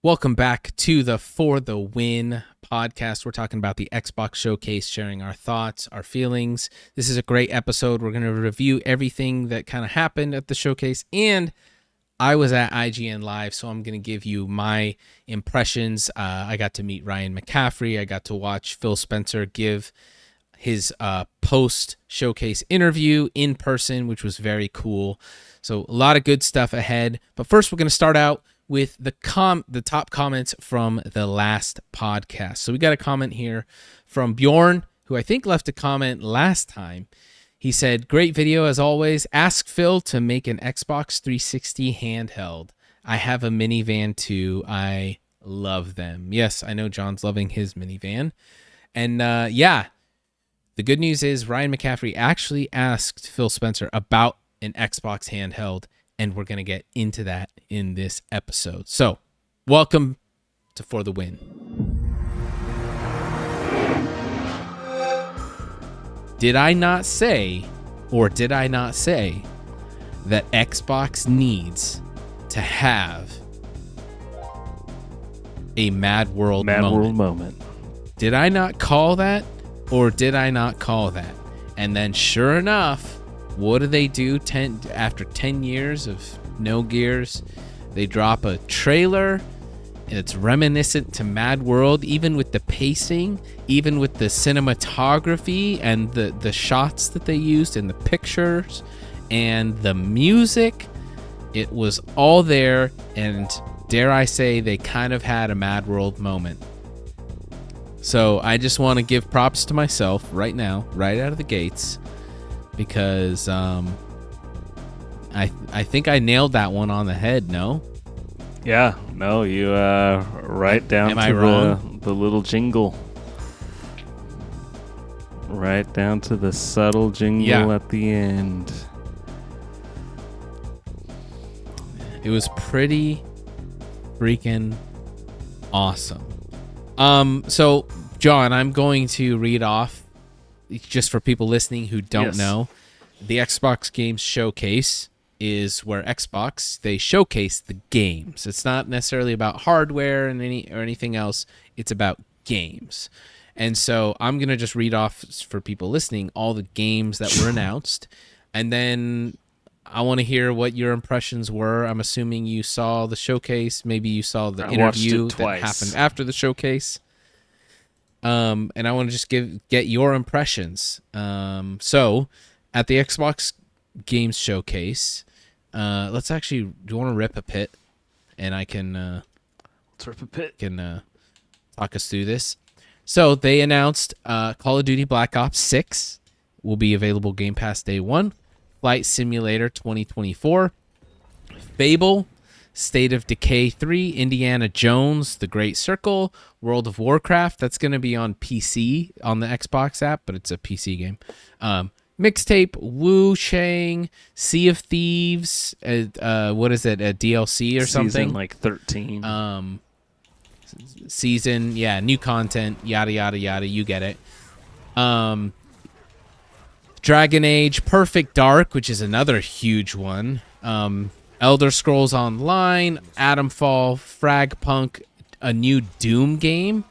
Welcome back to the For the Win podcast. We're talking about the Xbox Showcase, sharing our thoughts, our feelings. This is a great episode. We're going to review everything that kind of happened at the showcase, and I was at IGN Live, so I'm going to give you my impressions. I got to meet Ryan McCaffrey. I got to watch Phil Spencer give his post-showcase interview in person, which was very cool. So a lot of good stuff ahead. But first, we're going to start out with the top comments from the last podcast. So we got a comment here from Bjorn, who I think left a comment last time. He said, "Great video as always. Ask Phil to make an Xbox 360 handheld. I have a minivan too. I love them." Yes, I know John's loving his minivan. And the good news is Ryan McCaffrey actually asked Phil Spencer about an Xbox handheld, and we're going to get into that in this episode. So, welcome to For the Win. Did I not say that Xbox needs to have a Mad World moment? Did I not call that, or did I not call that? And then sure enough, what do they do after 10 years of no Gears? They drop a trailer. It's reminiscent to Mad World, even with the pacing, even with the cinematography and the shots that they used and the pictures and the music. It was all there, and dare I say, they kind of had a Mad World moment. So I just want to give props to myself right now, right out of the gates, because I think I nailed that one on the head, no? Yeah, no, you right down to the little jingle. Right down to the subtle jingle at the end. It was pretty freaking awesome. So, John, I'm going to read off, just for people listening who don't know, the Xbox Games Showcase is where Xbox, they showcase the games. It's not necessarily about hardware and anything else. It's about games. And so I'm going to just read off, for people listening, all the games that were announced. And then I want to hear what your impressions were. I'm assuming you saw the showcase. Maybe you saw the interview that happened after the showcase. And I want to just get your impressions. So at the Xbox Games Showcase, let's actually, do you want to rip a pit? And I can let's rip a pit. Can talk us through this. So they announced Call of Duty Black Ops 6 will be available Game Pass Day 1. Flight Simulator 2024. Fable, State of Decay 3, Indiana Jones, The Great Circle, World of Warcraft. That's going to be on PC on the Xbox app, but it's a PC game. Mixtape, Wu Shang, Sea of Thieves. What is it? A DLC or something? Season like 13. Season, new content, yada yada yada. You get it. Dragon Age, Perfect Dark, which is another huge one. Elder Scrolls Online, Atomfall, Fragpunk, a new Doom game,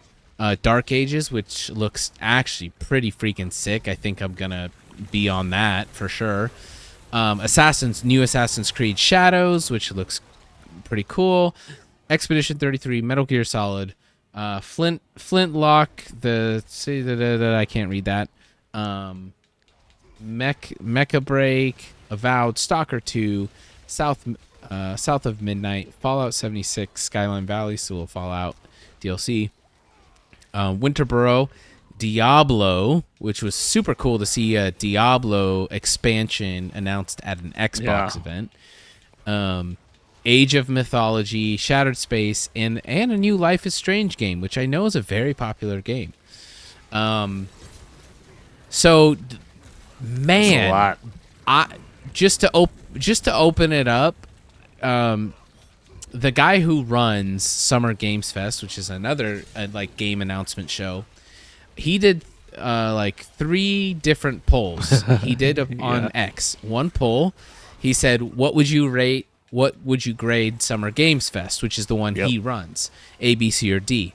Dark Ages, which looks actually pretty freaking sick. I think I'm gonna be on that for sure. New Assassin's Creed Shadows, which looks pretty cool. Expedition 33, Metal Gear Solid, Flintlock, I can't read that. Mecha Break, Avowed, Stalker 2, South of Midnight, Fallout 76, Skyline Valley, still Fallout DLC, Winterboro, Diablo, which was super cool to see a Diablo expansion announced at an Xbox event. Age of Mythology, Shattered Space, and a new Life is Strange game, which I know is a very popular game. So, man, that's a lot. Just to open it up, the guy who runs Summer Games Fest, which is another game announcement show, he did 3 different polls. He did on X. One poll, he said, "What would you rate what would you grade Summer Games Fest, which is the one he runs, A, B, C, or D?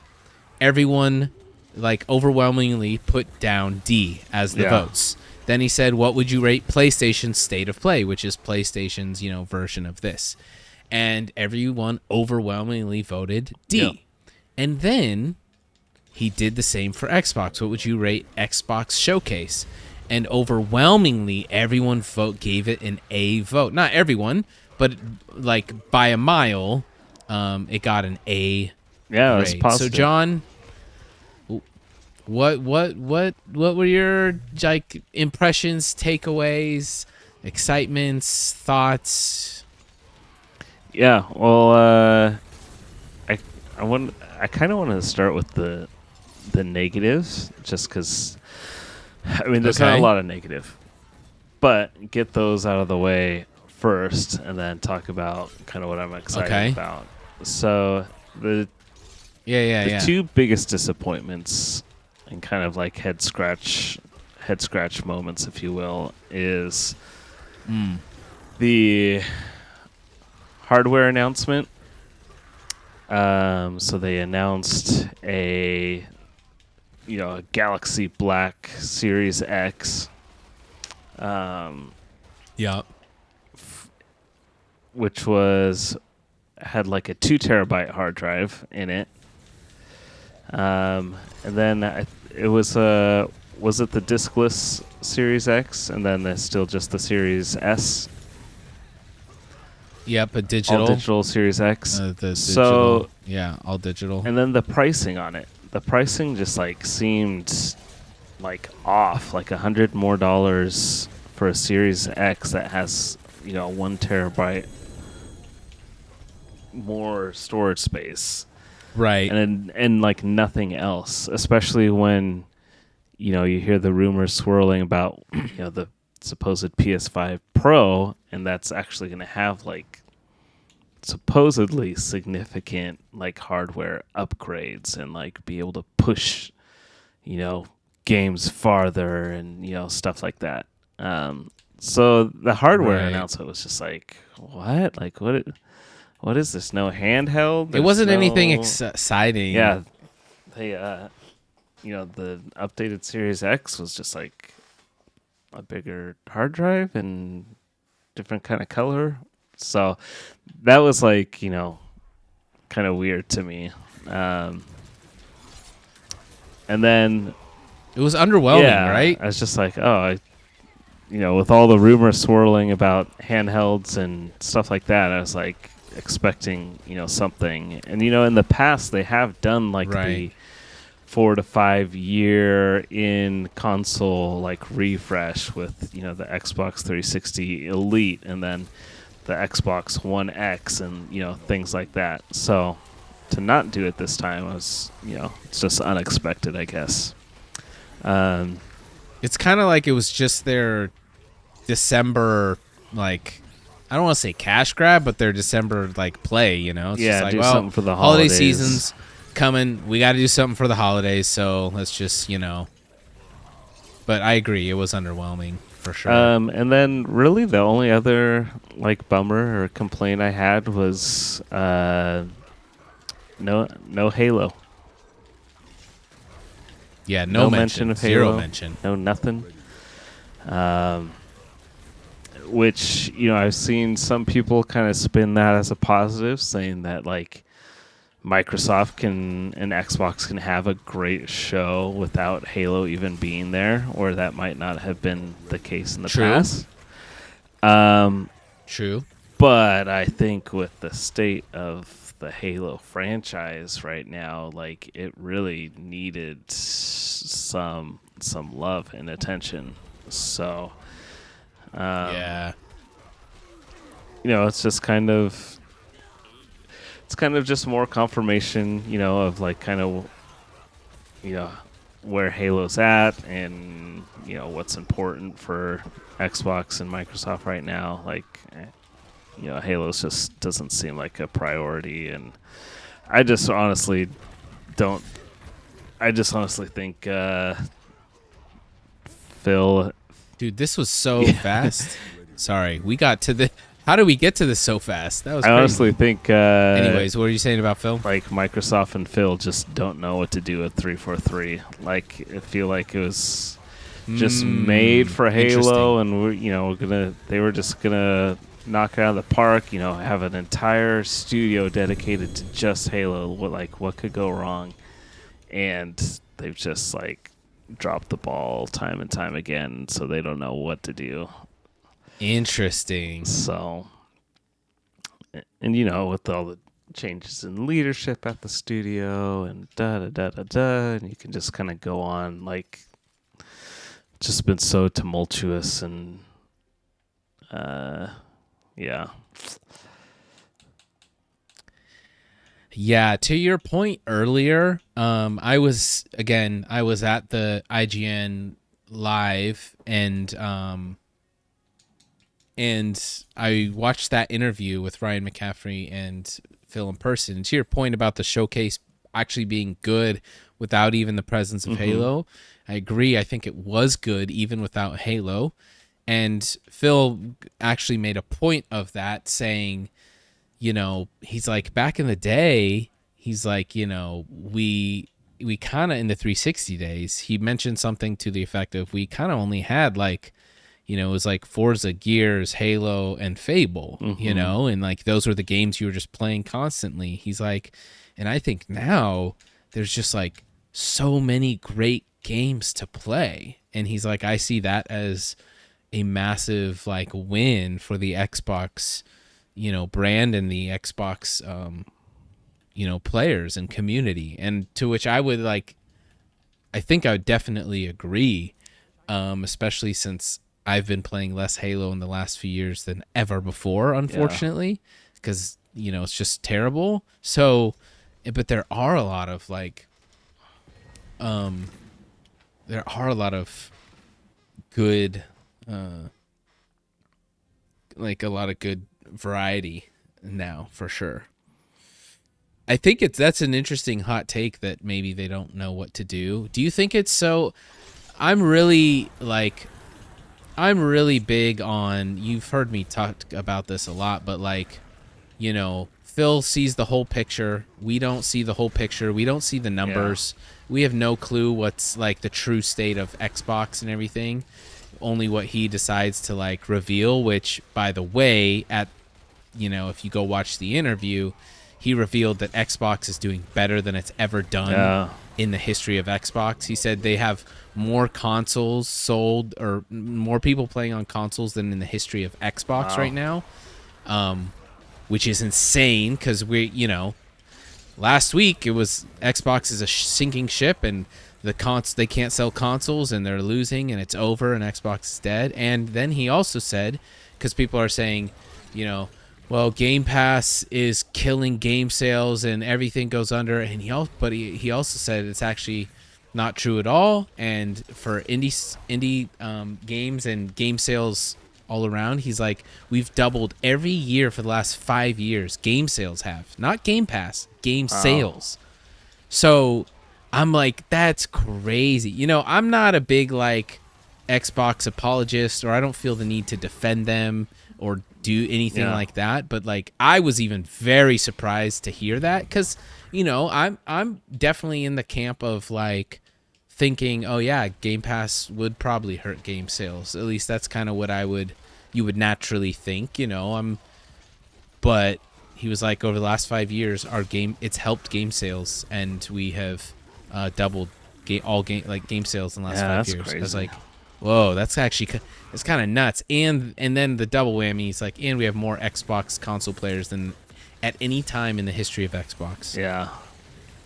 Everyone, like, overwhelmingly put down D as the votes. Then he said, what would you rate PlayStation's State of Play, which is PlayStation's, version of this? And everyone overwhelmingly voted D. Yep. And then he did the same for Xbox. What would you rate Xbox Showcase? And overwhelmingly, everyone gave it an A vote. Not everyone, but like by a mile, it got an A. Yeah, it was positive. So John, what were your like impressions, takeaways, excitements, thoughts? Yeah, well, I kind of want to start with the negatives, just because. I mean, there's not a lot of negative, but get those out of the way first, and then talk about kind of what I'm excited about. So the two biggest disappointments and kind of like head scratch moments, if you will, is the hardware announcement. So they announced a Galaxy Black Series X. Which had like a 2 terabyte hard drive in it. And then it was it the diskless Series X, and then there's still just the Series S. Yep, a digital. All digital Series X. The digital, so all digital. And then the pricing on it. The pricing just like seemed like off, like $100 more for a Series X that has 1 terabyte more storage space, right? And like nothing else, especially when you hear the rumors swirling about the supposed PS5 Pro, and that's actually going to have like supposedly significant like hardware upgrades and like be able to push games farther and stuff like that. So the hardware announcement was just like, what? Like what is this? No handheld? It wasn't anything exciting. Yeah. They the updated Series X was just like a bigger hard drive and different kind of color. So that was like, kind of weird to me. And then it was underwhelming, right? I was just like, with all the rumors swirling about handhelds and stuff like that, I was like expecting, something. And, in the past they have done like the 4 to 5 year in console like refresh with, the Xbox 360 Elite and then the Xbox One X and things like that. So to not do it this time was it's just unexpected, I guess. It's kind of like it was just their December, like, I don't want to say cash grab, but their December like play. It's just like, do well, something for the holidays. Holiday season's coming. We got to do something for the holidays. So let's just But I agree, it was underwhelming. For sure. And then really the only other like bummer or complaint I had was no Halo. Yeah, no mention of Halo. Zero mention. No nothing. Which, I've seen some people kind of spin that as a positive, saying that like Microsoft and Xbox can have a great show without Halo even being there, or that might not have been the case in the past. True. But I think with the state of the Halo franchise right now, like it really needed some love and attention. So, it's just kind of. It's kind of just more confirmation, of like kind of, where Halo's at and, what's important for Xbox and Microsoft right now. Like, Halo's just doesn't seem like a priority. And I just honestly think Phil. Dude, this was so fast. Sorry, we got to the How did we get to this so fast? That was I crazy. honestly think. Anyways, what are you saying about Phil? Like Microsoft and Phil just don't know what to do with 343. Like I feel like it was just made for Halo, and they were just gonna knock it out of the park. Have an entire studio dedicated to just Halo. What could go wrong? And they've just dropped the ball time and time again, so they don't know what to do. Interesting. So, and with all the changes in leadership at the studio and and you can just kind of go on just been so tumultuous and yeah. Yeah, to your point earlier, I was at the IGN live and I watched that interview with Ryan McCaffrey and Phil in person. And to your point about the showcase actually being good without even the presence of Halo, I agree. I think it was good even without Halo. And Phil actually made a point of that, saying, he's like, back in the day, he's like, we kind of in the 360 days, he mentioned something to the effect of we kind of only had it was like Forza, Gears, Halo, and Fable, and those were the games you were just playing constantly. He's like, and I think now there's just so many great games to play. And he's like, I see that as a massive win for the Xbox, brand and the Xbox, players and community. And to which I would I think I would definitely agree, especially since I've been playing less Halo in the last few years than ever before, unfortunately, because, it's just terrible. So, but there are a lot of good, a lot of good variety now, for sure. I think that's an interesting hot take that maybe they don't know what to do. Do you think it's so? I'm really big on, you've heard me talk about this a lot, but Phil sees the whole picture. We don't see the whole picture. We don't see the numbers. Yeah. We have no clue what's the true state of Xbox and everything. Only what he decides to reveal, which, by the way, if you go watch the interview, he revealed that Xbox is doing better than it's ever done in the history of Xbox. He said they have more consoles sold, or more people playing on consoles than in the history of Xbox right now, which is insane because last week it was Xbox is a sinking ship and they can't sell consoles and they're losing and it's over and Xbox is dead. And then he also said, because people are saying, well, Game Pass is killing game sales and everything goes under, and he also said it's actually not true at all. And for indie games and game sales all around, he's like, we've doubled every year for the last 5 years. Game sales have, not Game Pass, game sales. So I'm like, that's crazy. I'm not a big Xbox apologist, or I don't feel the need to defend them or do anything like that, but I was even very surprised to hear that, because I'm definitely in the camp of thinking, oh yeah, Game Pass would probably hurt game sales. At least that's kind of what you would naturally think, but he was like, over the last 5 years, it's helped game sales, and we have doubled game sales in the last 5 years. Crazy. I was like, whoa, that's actually, it's kind of nuts. And then the double whammy is and we have more Xbox console players than at any time in the history of Xbox. Yeah.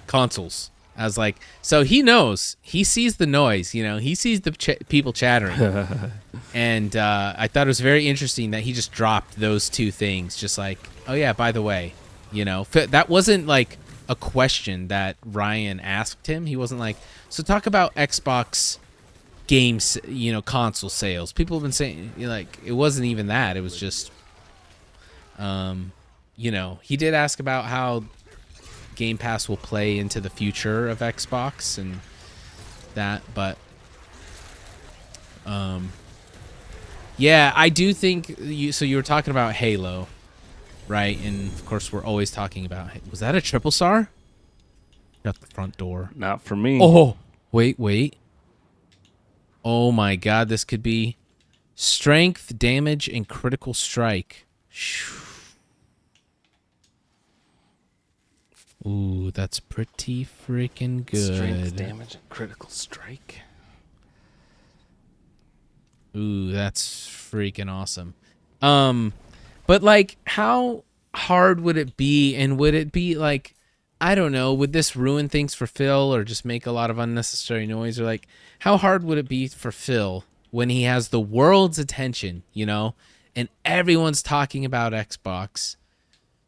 Consoles. I was like, so he knows. He sees the noise, he sees the people chattering. And I thought it was very interesting that he just dropped those two things. Just oh yeah, by the way, that wasn't a question that Ryan asked him. He wasn't so talk about Xbox games, console sales. People have been saying it wasn't even that. It was just, he did ask about how Game Pass will play into the future of Xbox and that, but Yeah, I do think you. So you were talking about Halo, right? And of course, we're always talking about. Was that a triple star? Shut the front door. Not for me. Oh, wait. Oh my God, this could be strength, damage, and critical strike. Ooh, that's pretty freaking good. Strength, damage, and critical strike. Ooh, that's freaking awesome. But like, how hard would it be? And would it be like, I don't know, would this ruin things for Phil or just make a lot of unnecessary noise? Or like, how hard would it be for Phil when he has the world's attention, you know, and everyone's talking about Xbox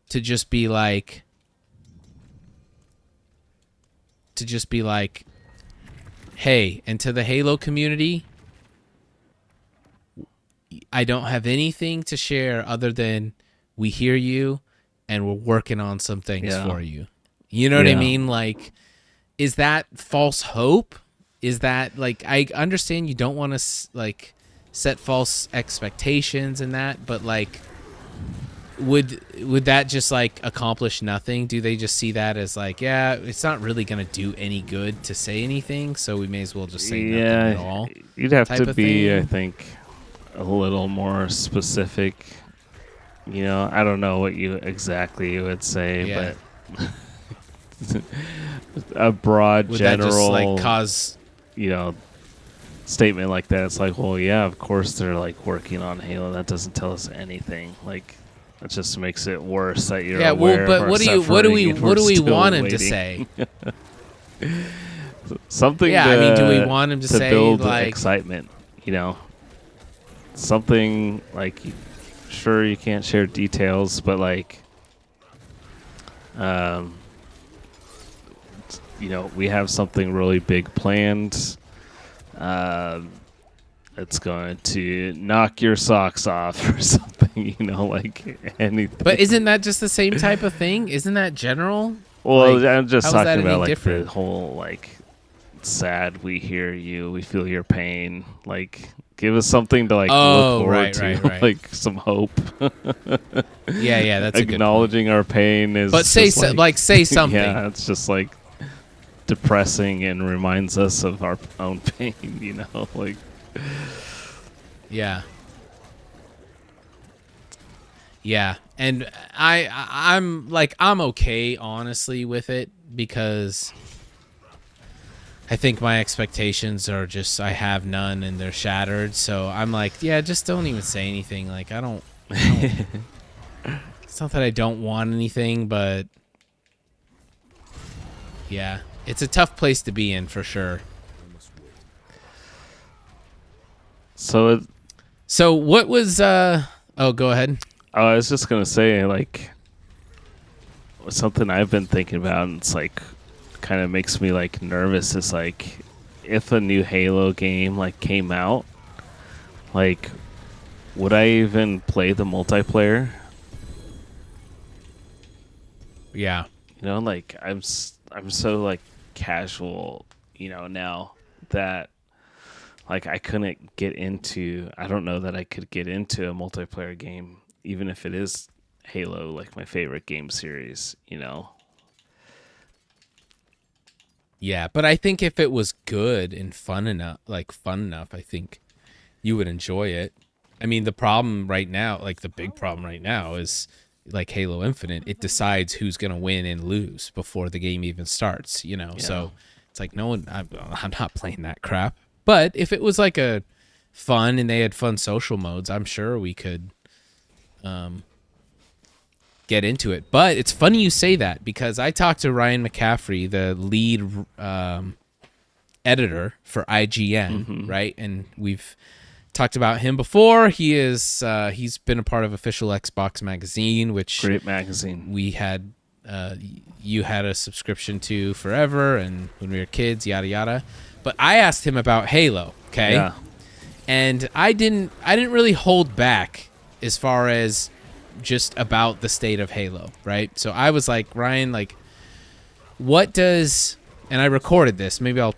to just be like, hey, and to the Halo community, I don't have anything to share other than we hear you and we're working on some things for you. You know what I mean? Like, is that false hope? Is that like, I understand you don't want to like set false expectations and that, but like, would that just like accomplish nothing? Do they just see that as like, yeah, it's not really going to do any good to say anything, so we may as well just say nothing at all? You'd have to be, thing? I think, a little more specific. You know, I don't know what you exactly would say, but a broad, would general, that just like cause, you know, statement like that. It's like, well, yeah, of course they're like working on Halo. That doesn't tell us anything. Like, that just makes it worse that you're aware. Well, but what do we want him to waiting. say? Something. Yeah, I mean, do we want him to say build like excitement? You know, something like, sure, you can't share details, but like, you know, we have something really big planned. It's going to knock your socks off or something, you know, like anything. But isn't that just the same type of thing? Isn't that general? Well, like, I'm just talking about like different? the whole like sad, we hear you, we feel your pain. Like, give us something to like look forward to, right. like some hope. Yeah, that's acknowledging our pain is. But say say something. Yeah, it's just like depressing and reminds us of our own pain, you know, like. Yeah, and I'm okay honestly with it, because I think my expectations are just, I have none and they're shattered. So I'm like, yeah, just don't even say anything. Like, I don't it's not that I don't want anything, but yeah, it's a tough place to be in for sure. So what was oh, go ahead. I was just gonna say, like, something I've been thinking about, and it's like kind of makes me like nervous, is like, if a new Halo game like came out, like, would I even play the multiplayer? Yeah, you know, like, I'm so like casual, you know, now that like I couldn't get into, I don't know that I could get into a multiplayer game, even if it is Halo, like my favorite game series, you know? Yeah, but I think if it was good and fun enough, I think you would enjoy it. I mean, the problem right now, like the big problem right now is like Halo Infinite, it decides who's going to win and lose before the game even starts, you know? Yeah. So it's like, no one, I'm not playing that crap. But if it was like a fun and they had fun social modes, I'm sure we could get into it. But it's funny you say that, because I talked to Ryan McCaffrey, the lead editor for IGN, right? And we've talked about him before. He's been a part of Official Xbox Magazine, which great magazine. We had you had a subscription to forever, and when we were kids, yada yada. But I asked him about Halo, okay? Yeah. And I didn't really hold back as far as just about the state of Halo, right? So I was like, Ryan, like, what does, and I recorded this, maybe I'll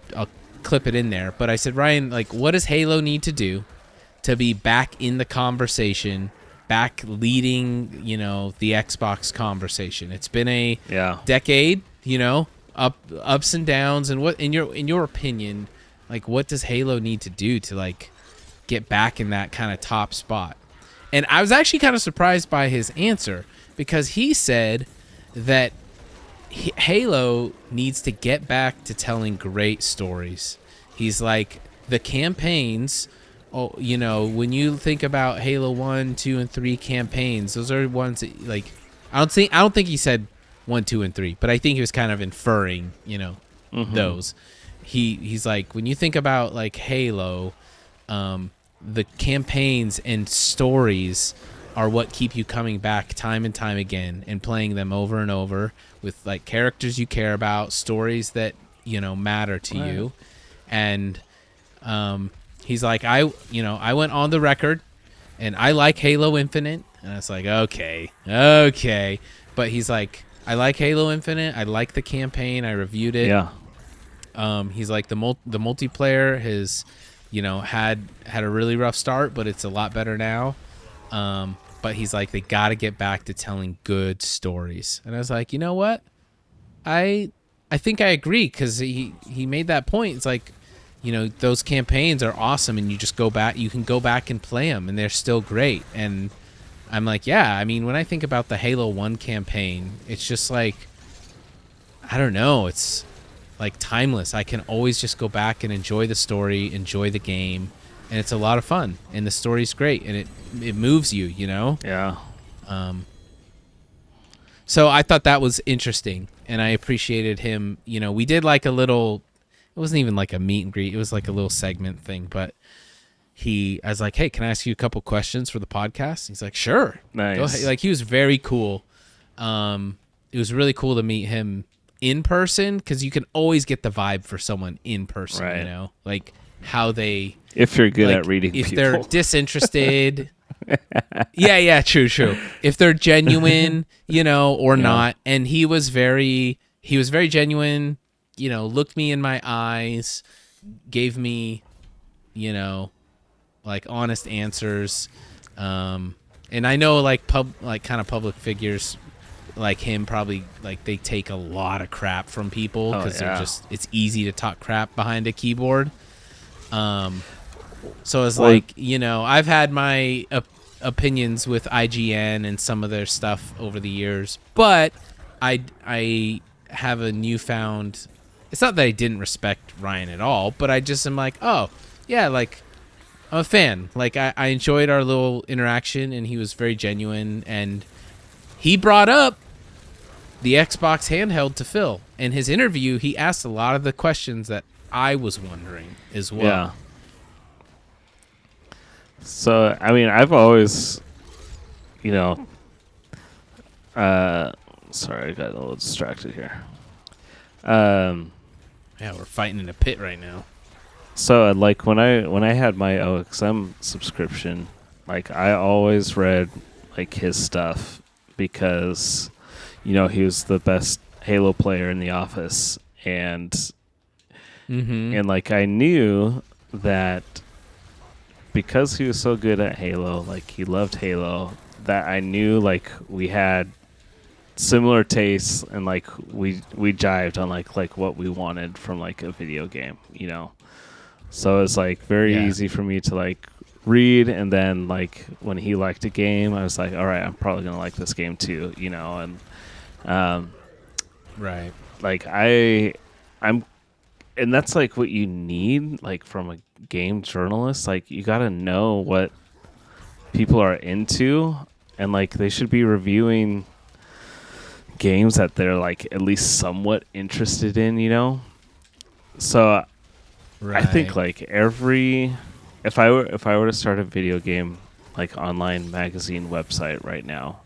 clip it in there, but I said, Ryan, like, what does Halo need to do to be back in the conversation, back leading, the Xbox conversation. It's been a decade, ups and downs. And what in your opinion, like, what does Halo need to do to like get back in that kind of top spot? And I was actually kind of surprised by his answer, because he said that Halo needs to get back to telling great stories. He's like, the campaigns, when you think about Halo 1, 2, and 3 campaigns, those are ones that, like, I don't think he said 1, 2, and 3, but I think he was kind of inferring, those. He's like, when you think about like Halo, the campaigns and stories are what keep you coming back time and time again and playing them over and over with like characters you care about, stories that matter to you. And he's like, I went on the record and I like Halo Infinite. And I was like, okay, but he's like, I like Halo Infinite, I like the campaign, I reviewed it. He's like, the multiplayer has had a really rough start, but it's a lot better now. But he's like, they got to get back to telling good stories. And I was like, you know what? I think I agree, because he made that point. It's like, those campaigns are awesome, and you can go back and play them, and they're still great. And I'm like, yeah, I mean, when I think about the Halo 1 campaign, it's just like, I don't know, it's like timeless. I can always just go back and enjoy the story, enjoy the game. And it's a lot of fun, and the story's great, and it moves you, Yeah. So I thought that was interesting, and I appreciated him. We did like a little. It wasn't even like a meet and greet. It was like a little segment thing. But I was like, "Hey, can I ask you a couple questions for the podcast?" He's like, "Sure." Nice. Go ahead. Like, he was very cool. It was really cool to meet him in person, because you can always get the vibe for someone in person. Right. Like how they. If you're good at reading if people. they're disinterested. yeah, true. If they're genuine, or not. And he was very genuine, looked me in my eyes, gave me, like honest answers. And I know like kind of public figures like him probably like they take a lot of crap from people, because it's easy to talk crap behind a keyboard. So it's like, I've had my opinions with IGN and some of their stuff over the years, but I have a newfound. It's not that I didn't respect Ryan at all, but I just am like, oh yeah, like I'm a fan. Like I enjoyed our little interaction, and he was very genuine, and he brought up the Xbox handheld to Phil. In his interview, he asked a lot of the questions that I was wondering as well. Yeah. So, I mean, I've always, sorry, I got a little distracted here. Yeah, we're fighting in a pit right now. So, like, when I had my OXM subscription, like, I always read, like, his stuff, because, he was the best Halo player in the office, and like, I knew that because he was so good at Halo, like he loved Halo, that I knew like we had similar tastes, and like we jived on like what we wanted from like a video game, So it's like very easy for me to like read, and then like when he liked a game, I was like, all right, I'm probably gonna like this game too, and right, like I'm. And that's like what you need, like from a game journalist. Like you got to know what people are into, and like they should be reviewing games that they're like at least somewhat interested in. So I think like if I were to start a video game like online magazine website right now,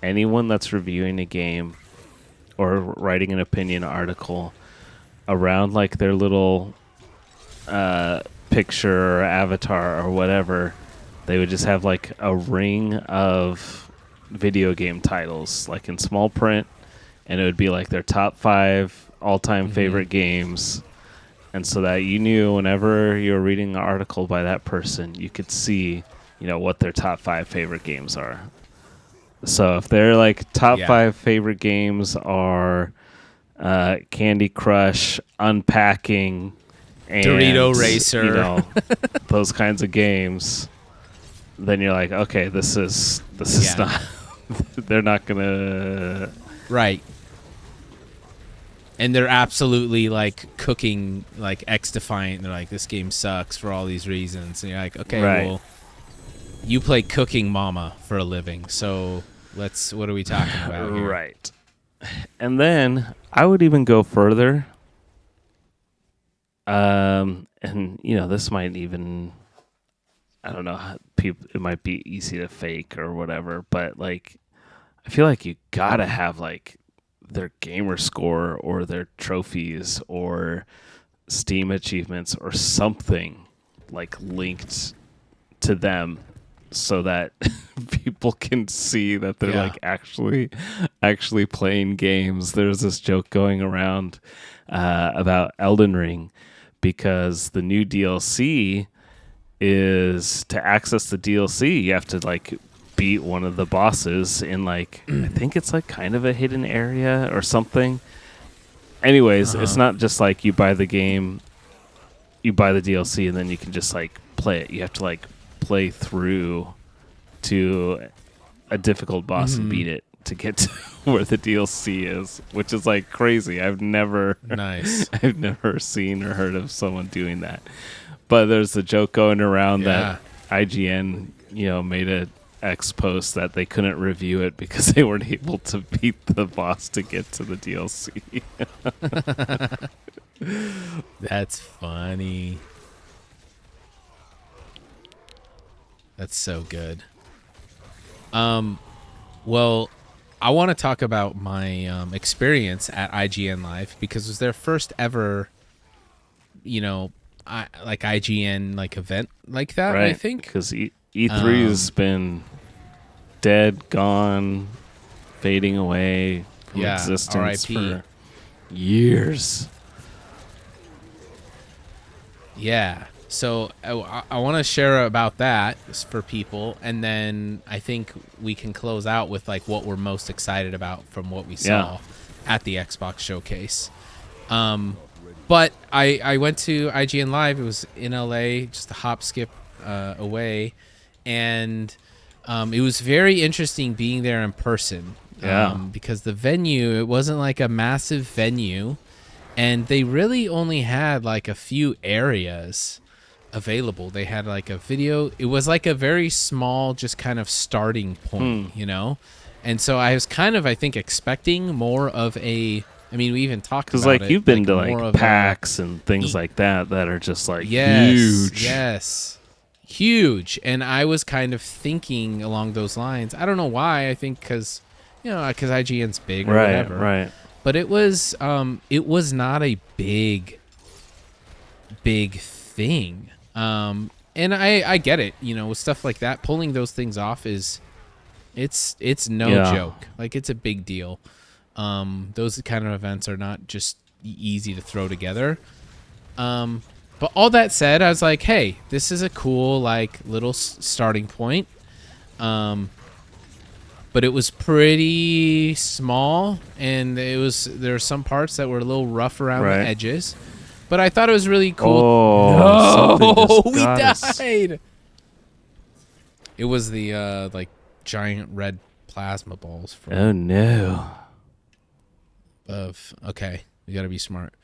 anyone that's reviewing a game or writing an opinion article around like their little picture or avatar or whatever, they would just have like a ring of video game titles like in small print, and it would be like their top 5 all-time favorite games, And so that you knew whenever you were reading an article by that person, you could see, what their top 5 favorite games are. So if they're like top 5 favorite games are Candy Crush, Unpacking, and Dorito Racer, those kinds of games, then you're like, okay, this is not. They're not gonna right. And they're absolutely like cooking like X Defiant. They're like, this game sucks for all these reasons. And you're like, okay, well, you play Cooking Mama for a living, so what are we talking about here? Right. And then I would even go further. And this might even, I don't know, it might be easy to fake or whatever, but like, I feel like you gotta have like their gamer score or their trophies or Steam achievements or something like linked to them, so that people can see that they're like actually playing games. There's this joke going around about Elden Ring, because the new DLC is, to access the DLC, you have to like beat one of the bosses in like I think it's like kind of a hidden area or something. Anyways, it's not just like you buy the game, you buy the DLC, and then you can just like play it. You have to like play through to a difficult boss and beat it to get to where the DLC is, which is like crazy. I've never seen or heard of someone doing that. But there's a joke going around that IGN, made a X post that they couldn't review it because they weren't able to beat the boss to get to the DLC. That's funny. That's so good. Well, I want to talk about my experience at IGN Live, because it was their first ever, like IGN like event like that. Right, I think because E3 has been dead, gone, fading away from existence for years. Yeah. So I want to share about that for people, and then I think we can close out with like what we're most excited about from what we saw at the Xbox showcase. But I went to IGN Live. It was in LA, just a hop skip away, and it was very interesting being there in person. Because the venue, it wasn't like a massive venue, and they really only had like a few areas available. They had like a video. It was like a very small, just kind of starting point, And so I was kind of, I think, expecting more of a. I mean, we even talked about it. Because like you've been to like PAX and things like that are just like huge. Yes, huge. And I was kind of thinking along those lines. I don't know why. I think because IGN's big or whatever. Right. But it was not a big thing. And I get it. With stuff like that, pulling those things off it's no joke. Like, it's a big deal. Those kind of events are not just easy to throw together. But all that said, I was like, hey, this is a cool like little starting point. But it was pretty small, and there were some parts that were a little rough around the edges. But I thought it was really cool. Oh, no, we died. It was the like giant red plasma balls. Oh no. Okay, we gotta be smart.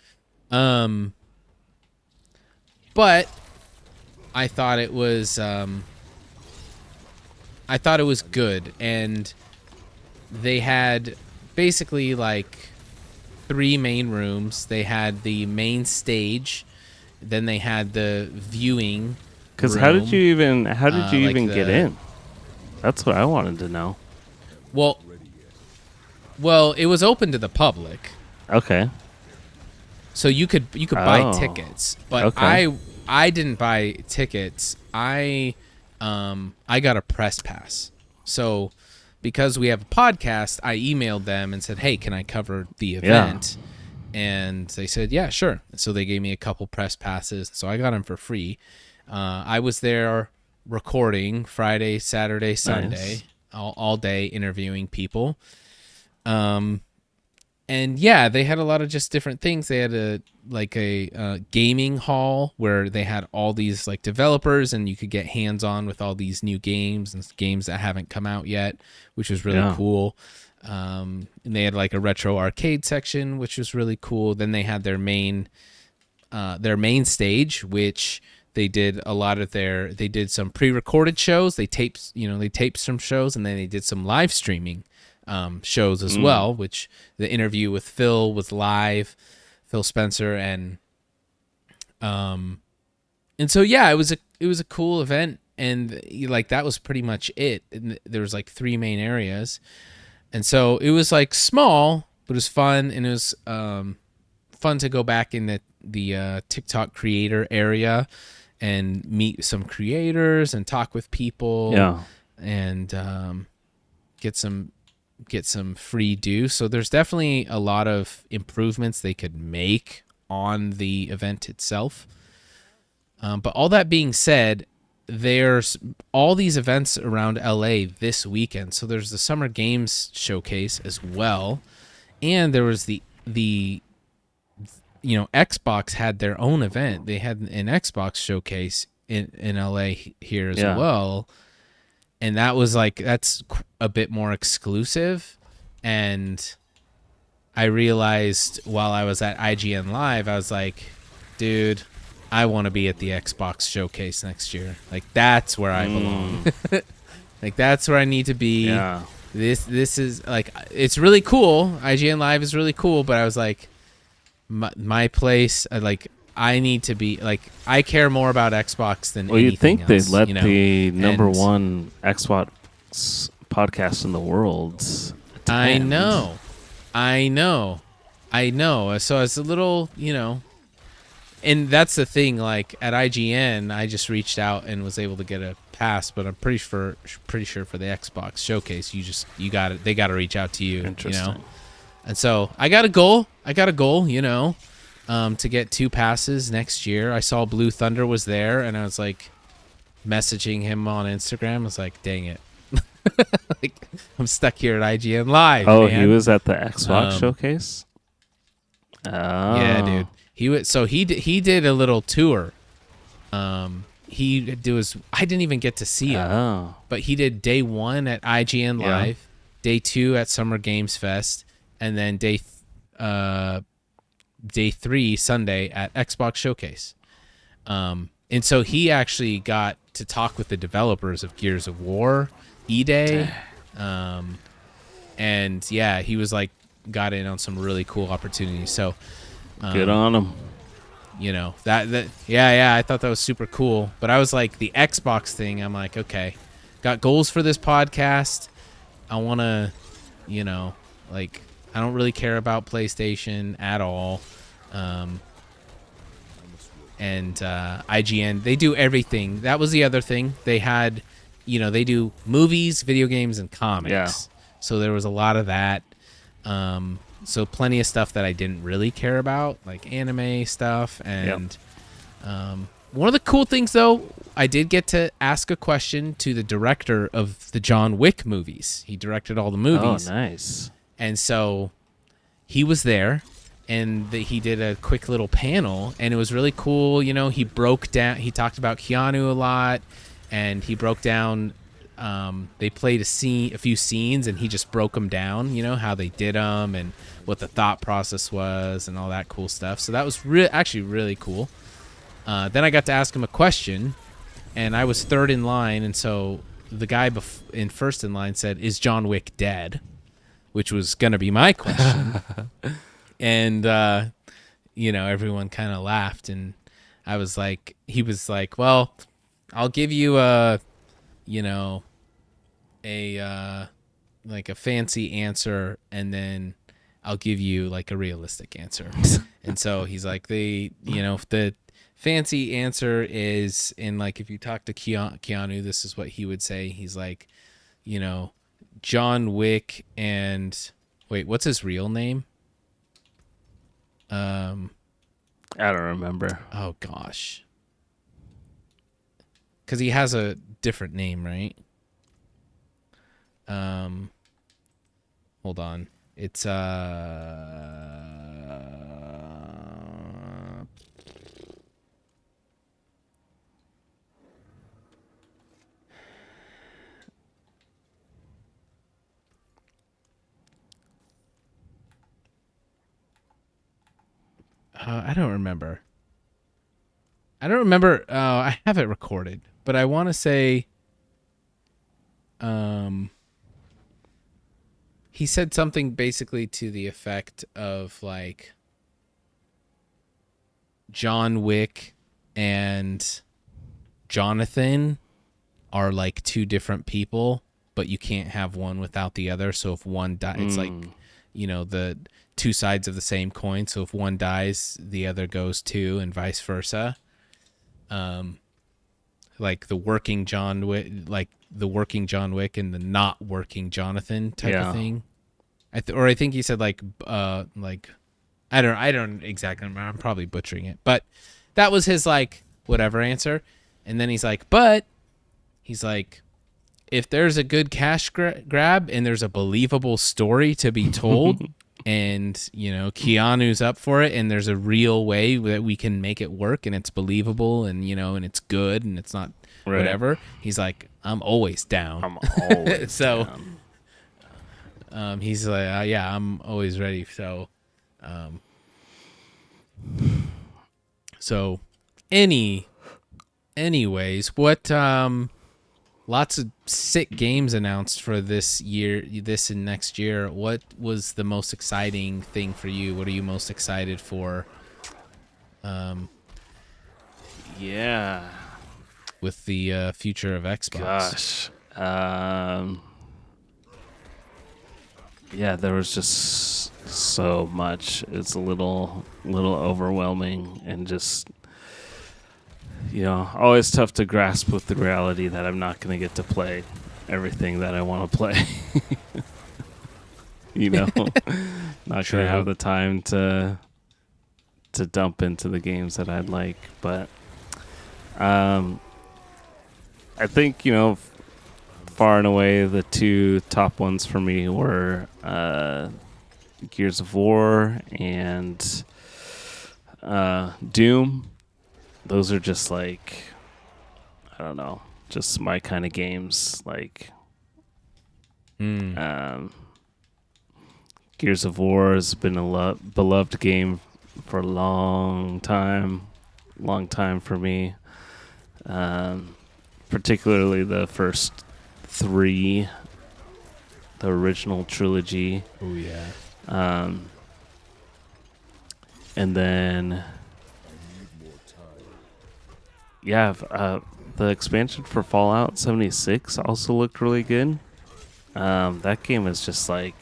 But I thought it was good, and they had basically like 3 main rooms. They had the main stage, then they had the viewing. Because how did you even get in? That's what I wanted to know. Well, it was open to the public. Okay. So you could buy tickets, but I didn't buy tickets. I got a press pass. So because we have a podcast, I emailed them and said, "Hey, can I cover the event?" And they said, yeah, sure. So they gave me a couple press passes. So I got them for free. I was there recording Friday, Saturday, Sunday, Nice. all day interviewing people. And yeah, they had a lot of just different things. They had a gaming hall where they had all these like developers, and you could get hands on with all these new games and games that haven't come out yet, which was really cool. And they had like a retro arcade section, which was really cool. Then they had their main stage, which they did a lot of they did some pre-recorded shows. They taped some shows, and then they did some live streaming shows as well, which the interview with Phil was live, Phil Spencer, and so yeah, it was a cool event, and like that was pretty much it. And there was like 3 main areas, and so it was like small, but it was fun, and it was fun to go back in the TikTok creator area and meet some creators and talk with people, and get some free do. So there's definitely a lot of improvements they could make on the event itself. But all that being said, there's all these events around LA this weekend. So there's the Summer Games Showcase as well. And there was the Xbox had their own event. They had an Xbox showcase in LA here as well. And that's a bit more exclusive. And I realized while I was at IGN Live, I was like, dude, I want to be at the Xbox showcase next year. Like, that's where I belong. Like, that's where I need to be. Yeah. This is, like, it's really cool. IGN Live is really cool, but I was like, my place, I need to be, like, I care more about Xbox than anything you'd think else, they'd let the number one Xbox podcast in the world attend. I know. So it's a little, and that's the thing, like, at IGN, I just reached out and was able to get a pass, but I'm pretty sure for the Xbox showcase, they got to reach out to you, Interesting. And so I got a goal, to get 2 passes next year. I saw Blue Thunder was there, and I was like messaging him on Instagram. I was like, dang it. Like, I'm stuck here at IGN Live. Oh, man. he was at the Xbox showcase? Oh. Yeah, dude. He did a little tour. I didn't even get to see him. Oh. But he did day 1 at IGN Live, day 2 at Summer Games Fest, and then day 3 Sunday at Xbox Showcase. And so he actually got to talk with the developers of Gears of War, E-Day. And yeah, he was like, got in on some really cool opportunities. So good on him. I thought that was super cool. But I was like, the Xbox thing, I'm like, okay, got goals for this podcast. I want to, I don't really care about PlayStation at all. And IGN, they do everything. That was the other thing. They had, they do movies, video games, and comics. Yeah. So there was a lot of that. So plenty of stuff that I didn't really care about, like anime stuff. And one of the cool things, though, I did get to ask a question to the director of the John Wick movies. He directed all the movies. Oh, nice. And so he was there, and he did a quick little panel, and it was really cool. He talked about Keanu a lot, and he broke down, they played a few scenes, and he just broke them down, how they did them and what the thought process was and all that cool stuff. So that was actually really cool. Then I got to ask him a question, and I was third in line, and so the guy in first in line said, "Is John Wick dead?" Which was going to be my question. And, everyone kind of laughed, and he was like, well, I'll give you a fancy answer, and then I'll give you like a realistic answer. And so he's like, if the fancy answer is if you talk to Keanu, this is what he would say. He's like, John Wick and wait, what's his real name? Um, I don't remember. oh gosh, because he has a different name, right? Um, hold on. It's I don't remember. I don't remember. I have it recorded, but I want to say, um, he said something basically to the effect of like John Wick and Jonathan are like two different people, but you can't have one without the other. So if one dies, it's like, the two sides of the same coin. So if one dies, the other goes too, and vice versa. Like the working John Wick, and the not working Jonathan type of thing. I think he said like I don't exactly remember. I'm probably butchering it, but that was his like whatever answer. And then he's like, if there's a good cash grab and there's a believable story to be told, and Keanu's up for it, and there's a real way that we can make it work, and it's believable, and and it's good, and it's not whatever. He's like, I'm always down. I'm always so. down. He's like, yeah, I'm always ready. So, anyways, what lots of sick games announced for this and next year. What was the most exciting thing for you? What are you most excited for? Yeah. With the future of Xbox. Gosh. Yeah, there was just so much. It's a little overwhelming, and just always tough to grasp with the reality that I'm not going to get to play everything that I want to play. Not going to have the time to dump into the games that I'd like, but I think far and away the two top ones for me were Gears of War and Doom. Those are just like, I don't know, just my kind of games. Like Gears of War has been a beloved game for a long time for me. Particularly the first 3, the original trilogy. Oh yeah. And then the expansion for Fallout 76 also looked really good. That game is just like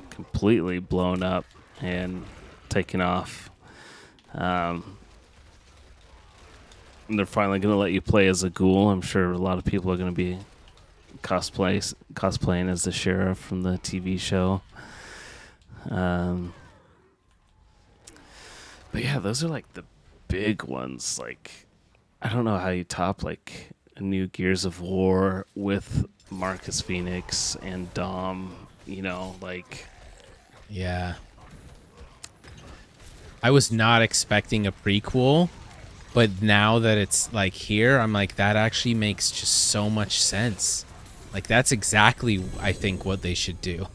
completely blown up and taken off. And they're finally going to let you play as a ghoul. I'm sure a lot of people are going to be cosplaying as the sheriff from the TV show. But yeah, those are like the big ones. Like, I don't know how you top like a new Gears of War with Marcus Phoenix and Dom. Yeah. I was not expecting a prequel, but now that it's like here, I'm like, that actually makes just so much sense. Like, that's exactly, I think, what they should do.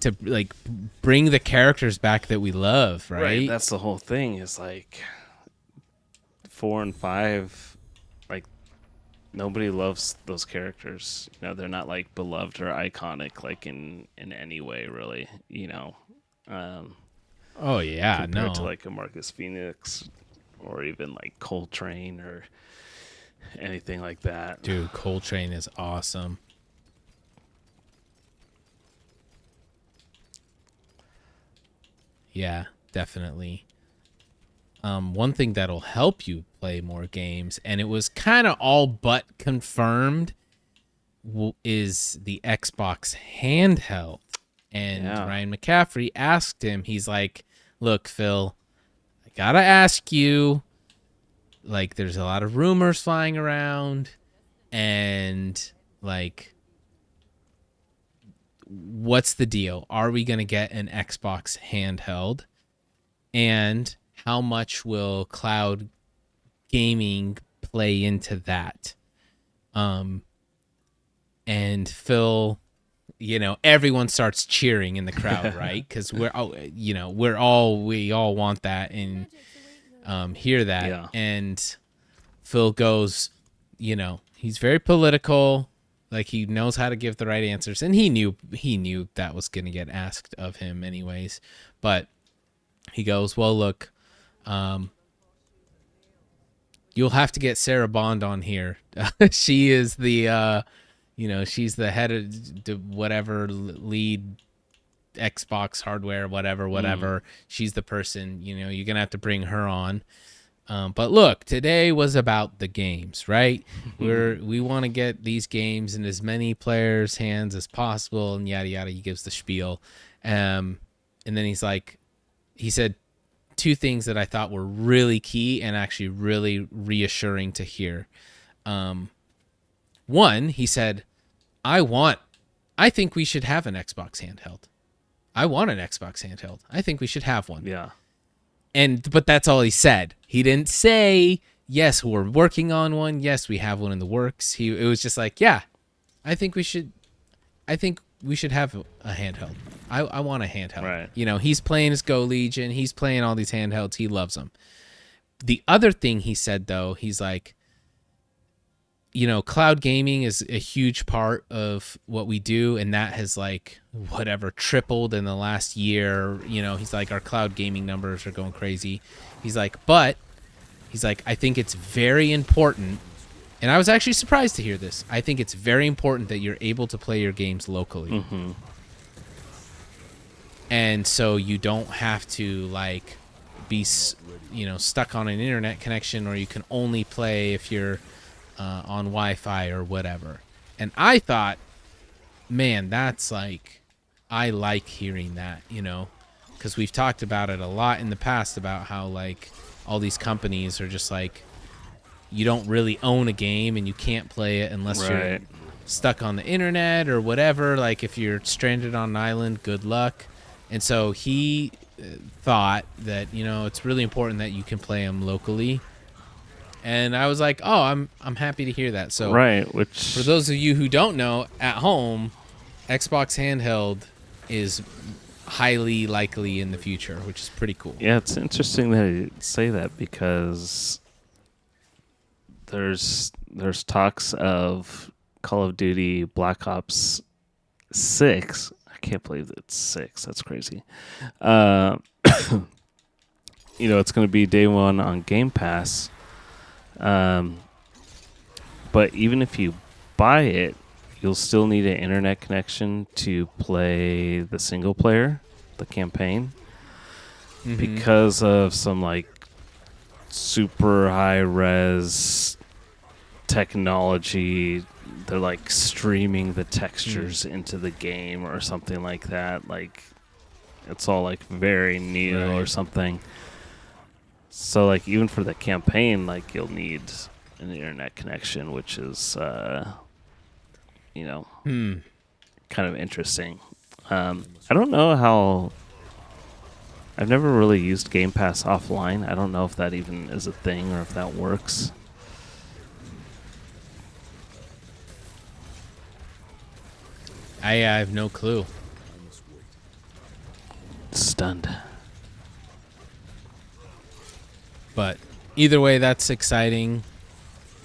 To like bring the characters back that we love, right? That's the whole thing. Is like 4 and 5, like nobody loves those characters. They're not like beloved or iconic, like in any way, really. Oh yeah, compared to like a Marcus Phoenix or even like Coltrane or anything like that. Dude, Coltrane is awesome. Yeah, definitely. One thing that'll help you play more games, and it was kind of all but confirmed, is the Xbox handheld. And Yeah. Ryan McCaffrey asked him, he's like, look, Phil, I gotta ask you, like, there's a lot of rumors flying around, and like, what's the deal? Are we gonna get an Xbox handheld? And how much will cloud gaming play into that? And Phil, everyone starts cheering in the crowd, right? Because we all want that and hear that. Yeah. And Phil goes, he's very political, like he knows how to give the right answers, and he knew that was going to get asked of him anyways. But he goes, well, look, you'll have to get Sarah Bond on here. She is the she's the head of whatever lead Xbox hardware, whatever. She's the person, you're going to have to bring her on. But look, today was about the games, right? We want to get these games in as many players' hands as possible, and yada, yada. He gives the spiel. And then he said two things that I thought were really key and actually really reassuring to hear. One, he said, I think we should have an Xbox handheld. I want an Xbox handheld. I think we should have one. Yeah. But that's all he said. He didn't say, yes, we're working on one. Yes, we have one in the works. It was just like, yeah, I think we should have a handheld. I want a handheld. Right. He's playing his Go Legion. He's playing all these handhelds. He loves them. The other thing he said, though, he's like, cloud gaming is a huge part of what we do, and that has tripled in the last year. He's like, our cloud gaming numbers are going crazy. He's like, I think it's very important, and I was actually surprised to hear this. I think it's very important that you're able to play your games locally. Mm-hmm. And so you don't have to be stuck on an internet connection, or you can only play if you're on Wi-Fi or whatever. And I thought, man, that's I like hearing that, because we've talked about it a lot in the past about how all these companies are just you don't really own a game and you can't play it unless you're stuck on the internet or whatever. If you're stranded on an island, good luck. And so he thought that, it's really important that you can play them locally. And I was like, oh, I'm happy to hear that. So which for those of you who don't know, at home, Xbox handheld is highly likely in the future, which is pretty cool. Yeah, it's interesting that you say that, because there's talks of Call of Duty Black Ops 6. I can't believe it's 6. That's crazy. It's going to be day one on Game Pass. But even if you buy it, you'll still need an internet connection to play the single player, the campaign, because of some super high res technology. They're streaming the textures into the game or something like that. It's all very new or something. So even for the campaign, you'll need an internet connection, which is kind of interesting. I don't know how. I've never really used Game Pass offline. I don't know if that even is a thing or if that works. I have no clue. Stunned. But either way, that's exciting.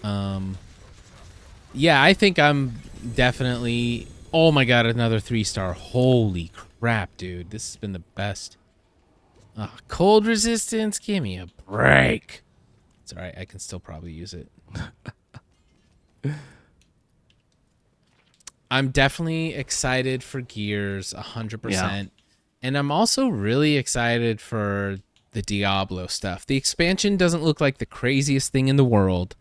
Yeah, I think I'm definitely... Oh my god, another 3-star. Holy crap, dude. This has been the best. Cold resistance? Give me a break. It's alright, I can still probably use it. I'm definitely excited for Gears 100%. Yeah. And I'm also really excited for the Diablo stuff. The expansion doesn't look like the craziest thing in the world,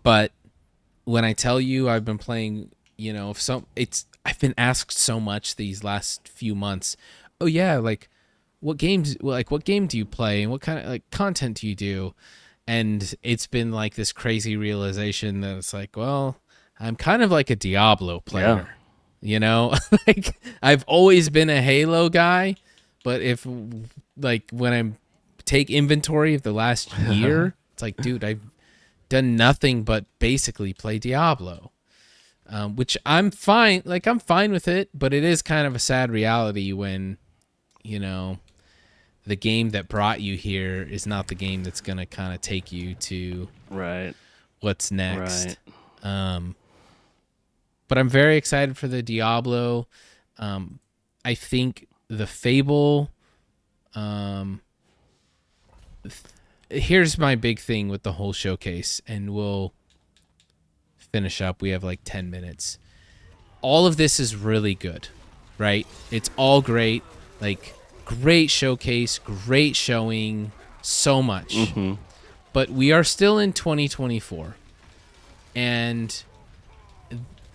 but when I tell you I've been playing, I've been asked so much these last few months. Oh yeah, like what games, like what game do you play and what kind of like content do you do? And it's been like this crazy realization that it's like, well, I'm kind of like a Diablo player. You know, like I've always been a Halo guy, but if like when I take inventory of the last year, it's like, dude, I've done nothing but basically play Diablo, which I'm fine. Like I'm fine with it, but it is kind of a sad reality when, you know, the game that brought you here is not the game that's going to kind of take you to what's next. Right. But I'm very excited for the Diablo. I think the Fable. Here's my big thing with the whole showcase, and we'll finish up. We have like 10 minutes. All of this is really good, right? It's all great. Like, great showcase, great showing, so much. Mm-hmm. But we are still in 2024. And,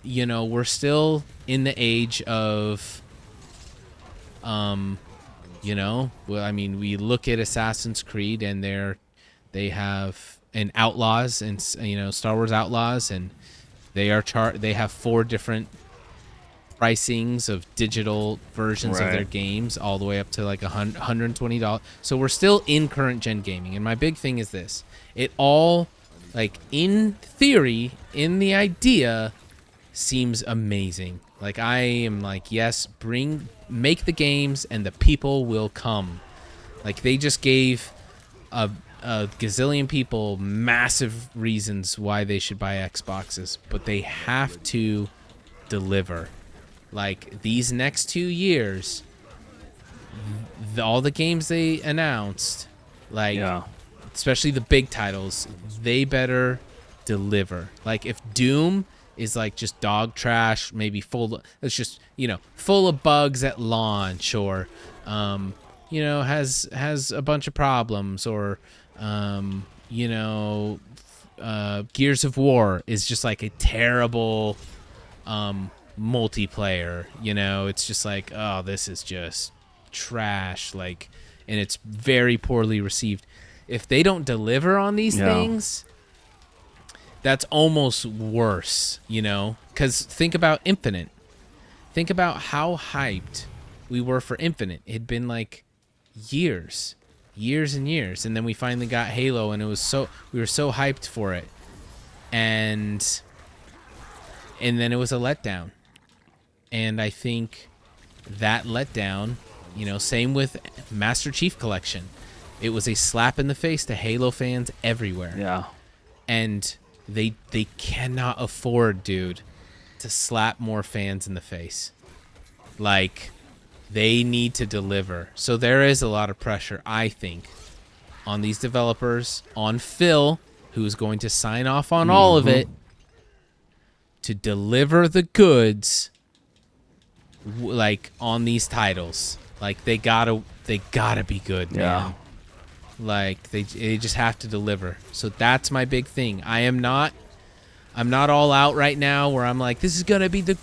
you know, we're still in the age of, you know, well, I mean, we look at Assassin's Creed and they have an Outlaws and, you know, Star Wars Outlaws, and they have 4 different pricings of digital versions of their games, all the way up to like $120. So we're still in current gen gaming. And my big thing is this: it all, like, in theory, in the idea, seems amazing. Like, I am like, yes, make the games and the people will come. Like, they just gave a gazillion people massive reasons why they should buy Xboxes, but they have to deliver. Like, these next 2 years, all the games they announced, like, especially the big titles, they better deliver. Like, if Doom is like just dog trash, maybe it's just, you know, full of bugs at launch, or you know, has a bunch of problems, or you know, Gears of War is just like a terrible multiplayer, you know, it's just like, oh, this is just trash, like, and it's very poorly received. If they don't deliver on these things, that's almost worse, you know, because think about Infinite. Think about how hyped we were for Infinite. It had been like years and years, and then we finally got Halo, and we were so hyped for it, and then it was a letdown. And I think that letdown, you know, same with Master Chief Collection. It was a slap in the face to Halo fans everywhere. Yeah. And they cannot afford, dude, to slap more fans in the face. Like, they need to deliver. So there is a lot of pressure, I think, on these developers, on Phil, who's going to sign off on all of it, to deliver the goods, like, on these titles. Like, they gotta be good, man. Like, they just have to deliver. So that's my big thing. I'm not all out right now where I'm like, this is gonna be the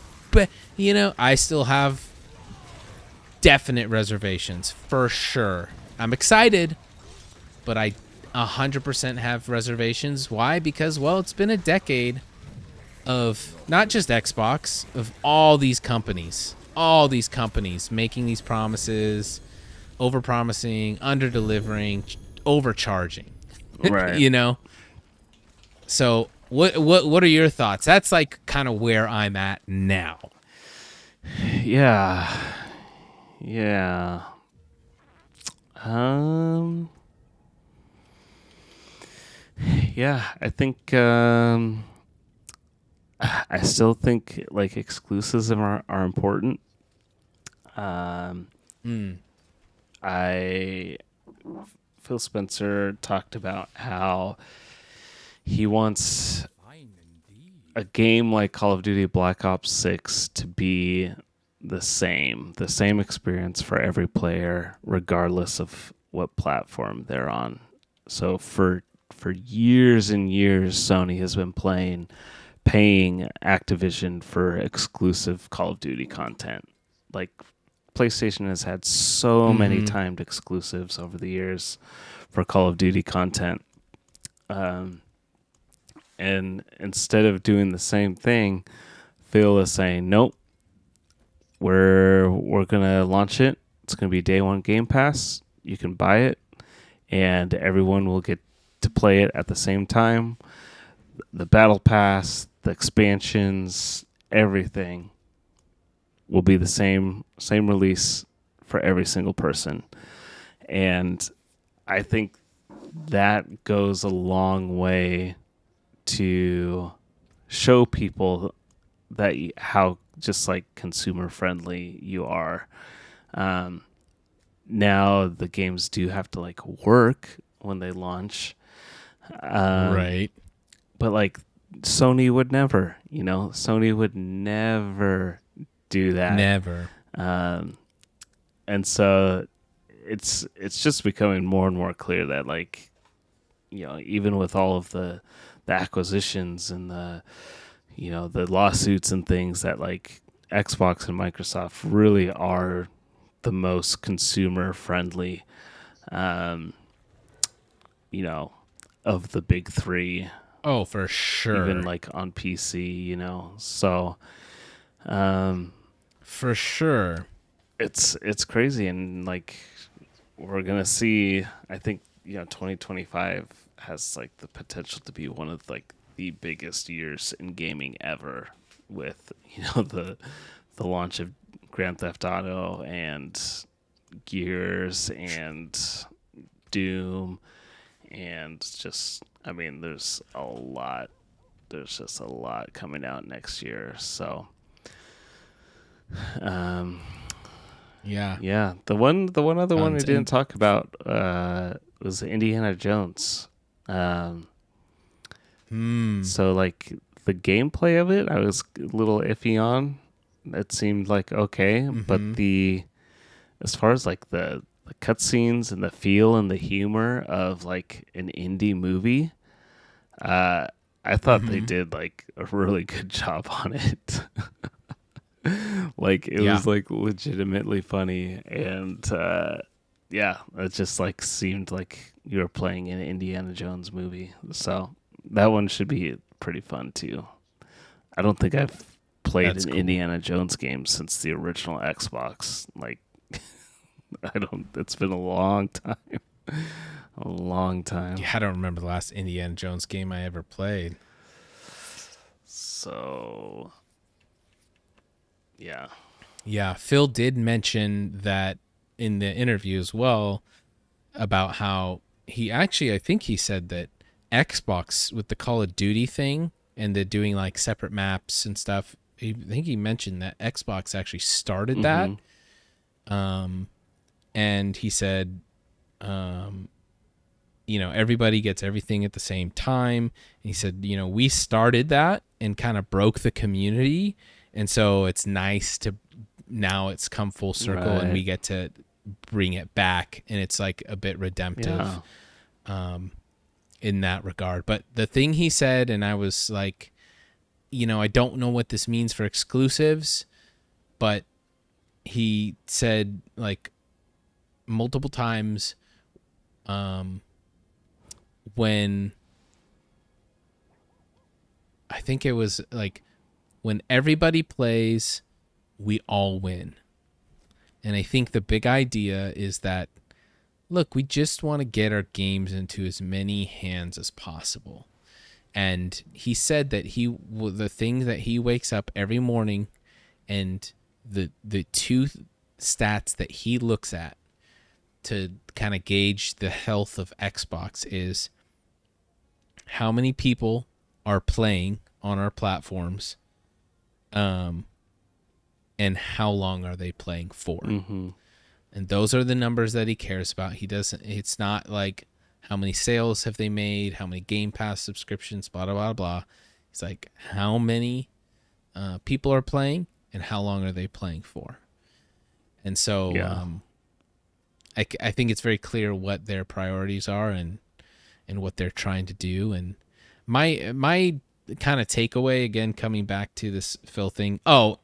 you know, I still have definite reservations for sure. I'm excited, but I 100% have reservations. Why? Because, well, it's been a decade of not just Xbox, of all these companies making these promises, over-promising, under-delivering, overcharging. Right. You know? So what are your thoughts? That's like kind of where I'm at now. Yeah. Yeah, I think I still think, like, exclusives are important. Phil Spencer talked about how he wants a game like Call of Duty Black Ops 6 to be the same experience for every player, regardless of what platform they're on. So for years and years, Sony has been playing paying Activision for exclusive Call of Duty content. Like PlayStation has had so many timed exclusives over the years for Call of Duty content. And instead of doing the same thing, Phil is saying, nope, we're gonna launch it. It's gonna be day one Game Pass. You can buy it, and everyone will get to play it at the same time. The Battle Pass, the expansions, everything will be the same release for every single person. And I think that goes a long way to show people that how just like consumer friendly you are. Now the games do have to like work when they launch. Right. But like Sony would never, Sony would never do that. Never. And so it's just becoming more and more clear that like, even with all of the acquisitions and the lawsuits and things, that like Xbox and Microsoft really are the most consumer friendly, of the big three. Oh, for sure. Even like on PC, so for sure. It's crazy, and like we're gonna see, I think 2025 has like the potential to be one of like the biggest years in gaming ever, with the launch of Grand Theft Auto and Gears and Doom, and just there's just a lot coming out next year. So yeah, the one other one we didn't talk about was Indiana Jones. So like the gameplay of it, I was a little iffy on. It seemed like okay, but as far as like the cutscenes and the feel and the humor of like an indie movie, I thought they did like a really good job on it. Like it was like legitimately funny, and it just like seemed like you were playing an Indiana Jones movie. So that one should be pretty fun too. I don't think I've played an Indiana Jones game since the original Xbox. Like it's been a long time. A long time. Yeah, I don't remember the last Indiana Jones game I ever played. So yeah. Yeah, Phil did mention that in the interview as well, about how I think he said that Xbox with the Call of Duty thing and the doing like separate maps and stuff, I think he mentioned that Xbox actually started that. And he said, everybody gets everything at the same time. And he said, we started that and kind of broke the community. And so it's nice to now it's come full circle, right, and we get to bring it back. And it's like a bit redemptive in that regard. But the thing he said, and I was like, I don't know what this means for exclusives, but he said like multiple times when I think it was like when everybody plays, we all win. And I think the big idea is that, look, we just want to get our games into as many hands as possible. And he said that the thing that he wakes up every morning, and the two stats that he looks at to kind of gauge the health of Xbox is how many people are playing on our platforms, and how long are they playing for. And those are the numbers that he cares about. It's not like how many sales have they made, how many Game Pass subscriptions, blah, blah, blah, blah. It's like how many people are playing and how long are they playing for. And so I think it's very clear what their priorities are and what they're trying to do. And my kind of takeaway, again, coming back to this Phil thing. Oh,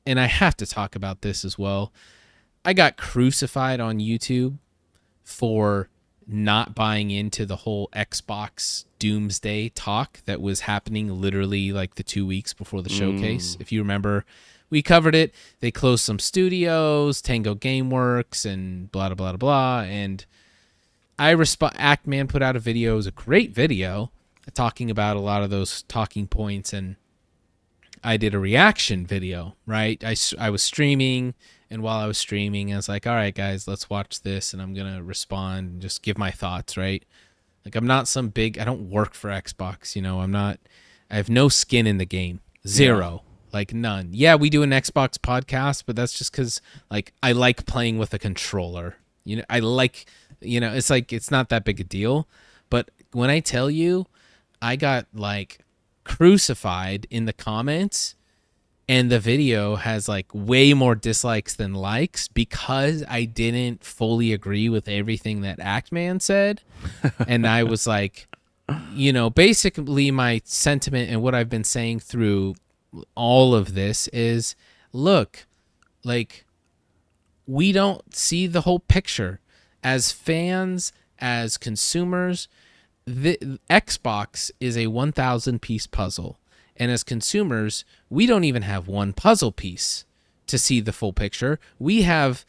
and I have to talk about this as well. I got crucified on YouTube for not buying into the whole Xbox doomsday talk that was happening literally like the 2 weeks before the showcase. If you remember, we covered it. They closed some studios, Tango Gameworks, and blah, blah, blah, blah. And Actman put out a video. It was a great video talking about a lot of those talking points. And I did a reaction video, right? I was streaming. And while I was streaming, I was like, all right, guys, let's watch this. And I'm going to respond and just give my thoughts, right? Like, I'm not some big, I don't work for Xbox, you know, I have no skin in the game. Zero. Yeah. Like, none. Yeah, we do an Xbox podcast, but that's just because, like, I like playing with a controller. You know, I like, you know, it's like, it's not that big a deal. But when I tell you, I got, like, crucified in the comments, and the video has like way more dislikes than likes because I didn't fully agree with everything that Actman said. And I was like, you know, basically my sentiment and what I've been saying through all of this is, look, like, we don't see the whole picture. As fans, as consumers, the Xbox is a 1,000 piece puzzle. And as consumers, we don't even have one puzzle piece to see the full picture. We have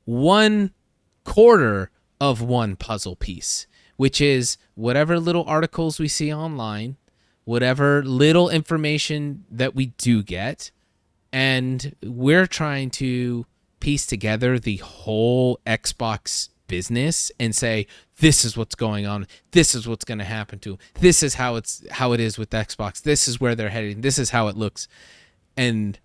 1/4 of one puzzle piece, which is whatever little articles we see online, whatever little information that we do get. And we're trying to piece together the whole Xbox business and say, this is what's going on, this is what's going to happen to, this is how it is with Xbox, this is where they're heading, this is how it looks. And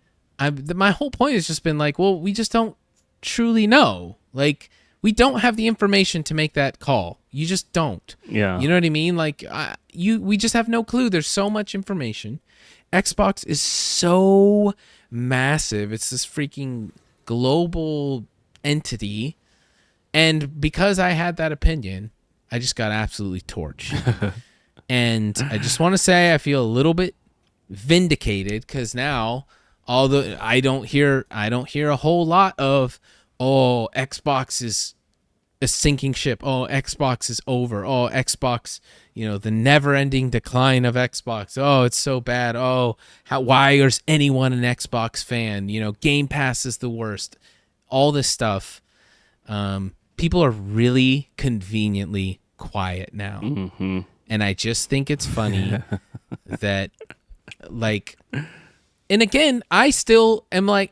my whole point has just been like, well, we just don't truly know. Like, we don't have the information to make that call. You just don't. Yeah. You know what I mean? Like, we just have no clue. There's so much information. Xbox is so massive. It's this freaking global entity. And because I had that opinion, I just got absolutely torched. And I just want to say I feel a little bit vindicated because now, although I don't hear a whole lot of, oh, Xbox is a sinking ship. Oh, Xbox is over. Oh, Xbox, you know, the never-ending decline of Xbox. Oh, it's so bad. Oh, why is anyone an Xbox fan? You know, Game Pass is the worst. All this stuff. People are really conveniently quiet now. Mm-hmm. And I just think it's funny that, like, and again, I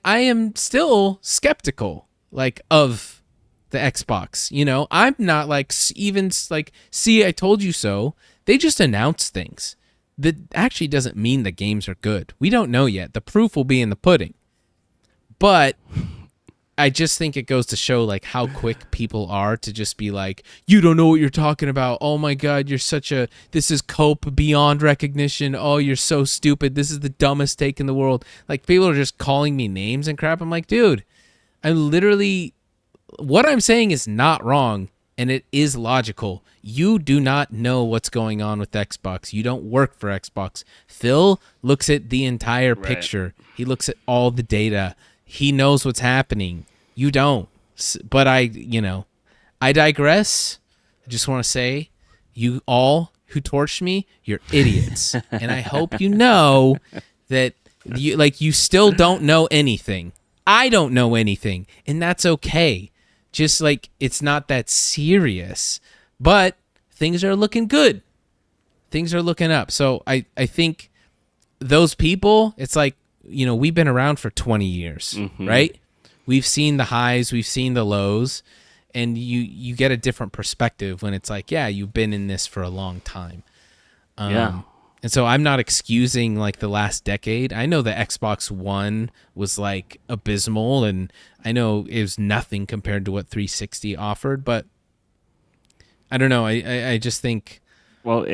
am still skeptical, like, of the Xbox. You know, I'm not like, even like, see, I told you so. They just announce things. That actually doesn't mean the games are good. We don't know yet. The proof will be in the pudding. But I just think it goes to show, like, how quick people are to just be like, you don't know what you're talking about. Oh my God, this is cope beyond recognition. Oh, you're so stupid. This is the dumbest take in the world. Like, people are just calling me names and crap. I'm like, dude, what I'm saying is not wrong, and it is logical. You do not know what's going on with Xbox. You don't work for Xbox. Phil looks at the entire picture. He looks at all the data. He knows what's happening. You don't. But I digress. I just want to say, you all who torched me, you're idiots. And I hope you know that you still don't know anything. I don't know anything, and that's okay. Just like, it's not that serious, but things are looking good. Things are looking up. So I think those people, it's like, you know, we've been around for 20 years, right? We've seen the highs, we've seen the lows, and you get a different perspective when it's like, yeah, you've been in this for a long time. Yeah. And so I'm not excusing, like, the last decade. I know the Xbox One was, like, abysmal, and I know it was nothing compared to what 360 offered, but I don't know. I just think, well,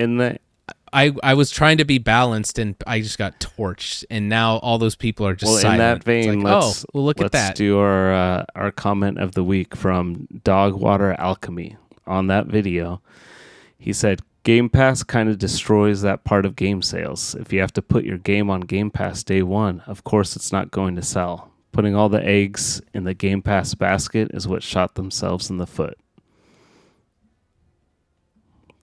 I was trying to be balanced, and I just got torched, and now all those people are just silent. In that vein, like, look at that. Let's do our comment of the week from Dogwater Alchemy on that video. He said, Game Pass kind of destroys that part of game sales. If you have to put your game on Game Pass day one, of course it's not going to sell. Putting all the eggs in the Game Pass basket is what shot themselves in the foot.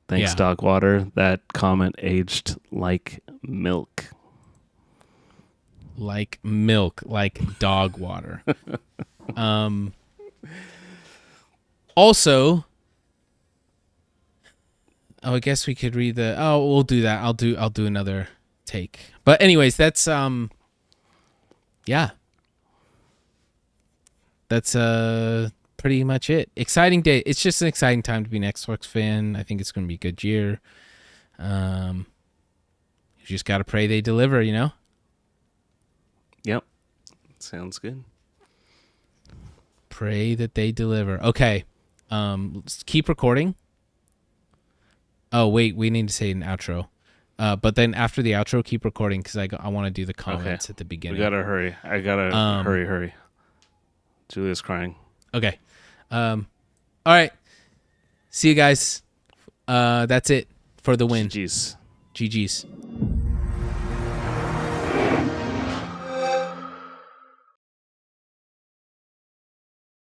Thanks, Dogwater. That comment aged like milk. Like milk, like dog water. Also, I guess we could read the. Oh, we'll do that. I'll do another take. But anyways, that's yeah. That's pretty much it. Exciting day. It's just an exciting time to be an Xbox fan. I think it's going to be a good year. You just got to pray they deliver, you know? Yep. Sounds good. Pray that they deliver. Okay. Let's keep recording. Oh, wait, we need to say an outro. But then after the outro, keep recording because I want to do the comments at the beginning. We got to hurry. I got to hurry. Julia's crying. Okay. All right. See you guys. That's it for the win. GG's. GG's.